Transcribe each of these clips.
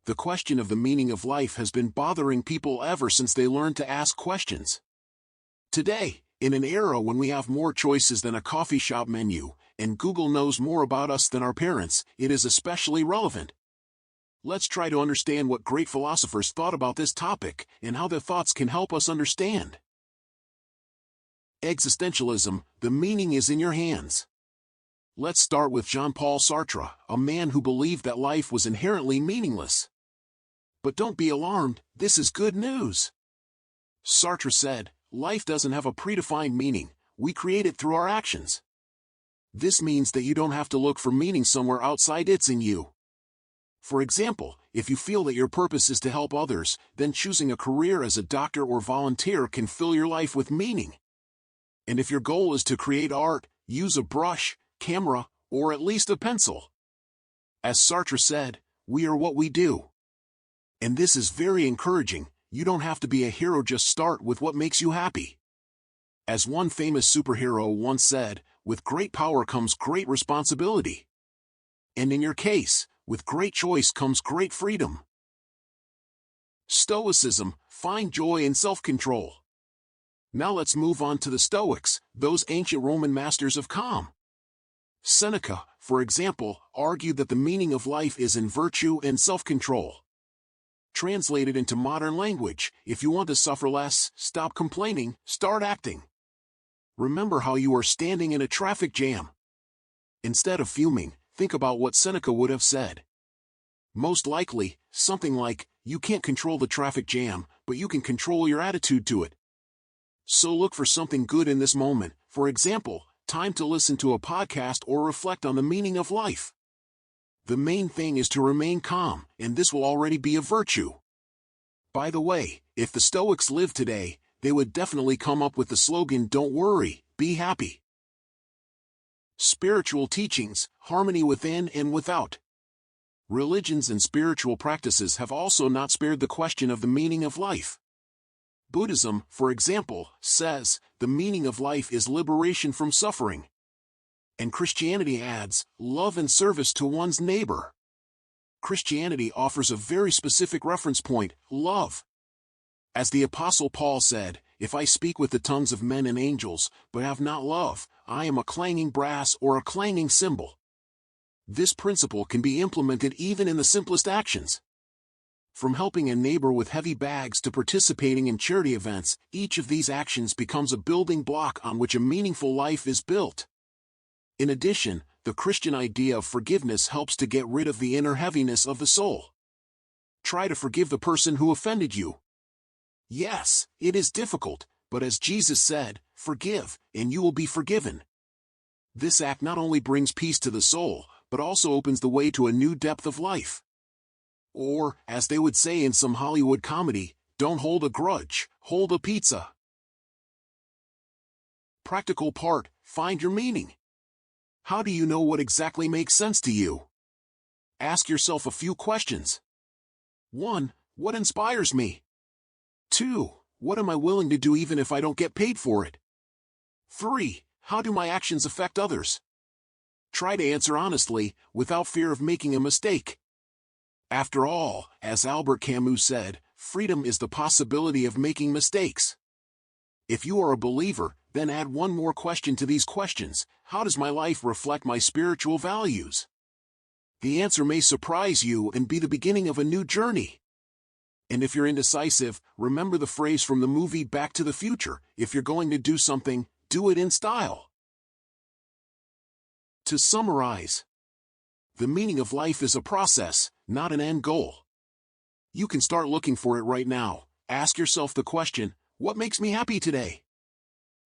The question of the meaning of life has been bothering people ever since they learned to ask questions. Today, in an era when we have more choices than a coffee shop menu, and Google knows more about us than our parents, it is especially relevant. Let's try to understand what great philosophers thought about this topic, and how their thoughts can help us understand. Existentialism, the meaning is in your hands. Let's start with Jean-Paul Sartre, a man who believed that life was inherently meaningless. But don't be alarmed, this is good news. Sartre said, "Life doesn't have a predefined meaning, we create it through our actions." This means that you don't have to look for meaning somewhere outside, it's in you. For example, if you feel that your purpose is to help others, then choosing a career as a doctor or volunteer can fill your life with meaning. And if your goal is to create art, use a brush, camera, or at least a pencil. As Sartre said, we are what we do. And this is very encouraging. You don't have to be a hero, just start with what makes you happy. As one famous superhero once said, with great power comes great responsibility. And in your case, with great choice comes great freedom. Stoicism, find joy in self-control. Now let's move on to the Stoics, those ancient Roman masters of calm. Seneca, for example, argued that the meaning of life is in virtue and self-control. Translated into modern language, if you want to suffer less, stop complaining, start acting. Remember how you are standing in a traffic jam. Instead of fuming, think about what Seneca would have said. Most likely, something like, you can't control the traffic jam, but you can control your attitude to it. So look for something good in this moment, for example, time to listen to a podcast or reflect on the meaning of life. The main thing is to remain calm, and this will already be a virtue. By the way, if the Stoics lived today, they would definitely come up with the slogan, "Don't worry, be happy." Spiritual teachings, harmony within and without. Religions and spiritual practices have also not spared the question of the meaning of life. Buddhism, for example, says, the meaning of life is liberation from suffering. And Christianity adds, love and service to one's neighbor. Christianity offers a very specific reference point, love. As the Apostle Paul said, if I speak with the tongues of men and angels, but have not love, I am a clanging brass or a clanging cymbal. This principle can be implemented even in the simplest actions. From helping a neighbor with heavy bags to participating in charity events, each of these actions becomes a building block on which a meaningful life is built. In addition, the Christian idea of forgiveness helps to get rid of the inner heaviness of the soul. Try to forgive the person who offended you. Yes, it is difficult, but as Jesus said, forgive, and you will be forgiven. This act not only brings peace to the soul, but also opens the way to a new depth of life. Or, as they would say in some Hollywood comedy, don't hold a grudge, hold a pizza. Practical part, find your meaning. How do you know what exactly makes sense to you? Ask yourself a few questions. 1. What inspires me? 2. What am I willing to do even if I don't get paid for it? 3. How do my actions affect others? Try to answer honestly, without fear of making a mistake. After all, as Albert Camus said, freedom is the possibility of making mistakes. If you are a believer, then add one more question to these questions. How does my life reflect my spiritual values? The answer may surprise you and be the beginning of a new journey. And if you're indecisive, remember the phrase from the movie Back to the Future, if you're going to do something, do it in style. To summarize, the meaning of life is a process, not an end goal. You can start looking for it right now. Ask yourself the question, what makes me happy today?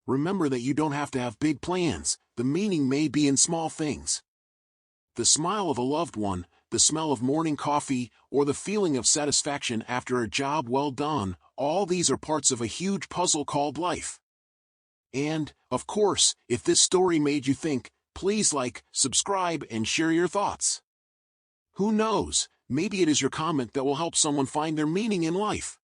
Remember that you don't have to have big plans, the meaning may be in small things. The smile of a loved one, the smell of morning coffee, or the feeling of satisfaction after a job well done, all these are parts of a huge puzzle called life. And, of course, if this story made you think, please like, subscribe, and share your thoughts. Who knows, maybe it is your comment that will help someone find their meaning in life.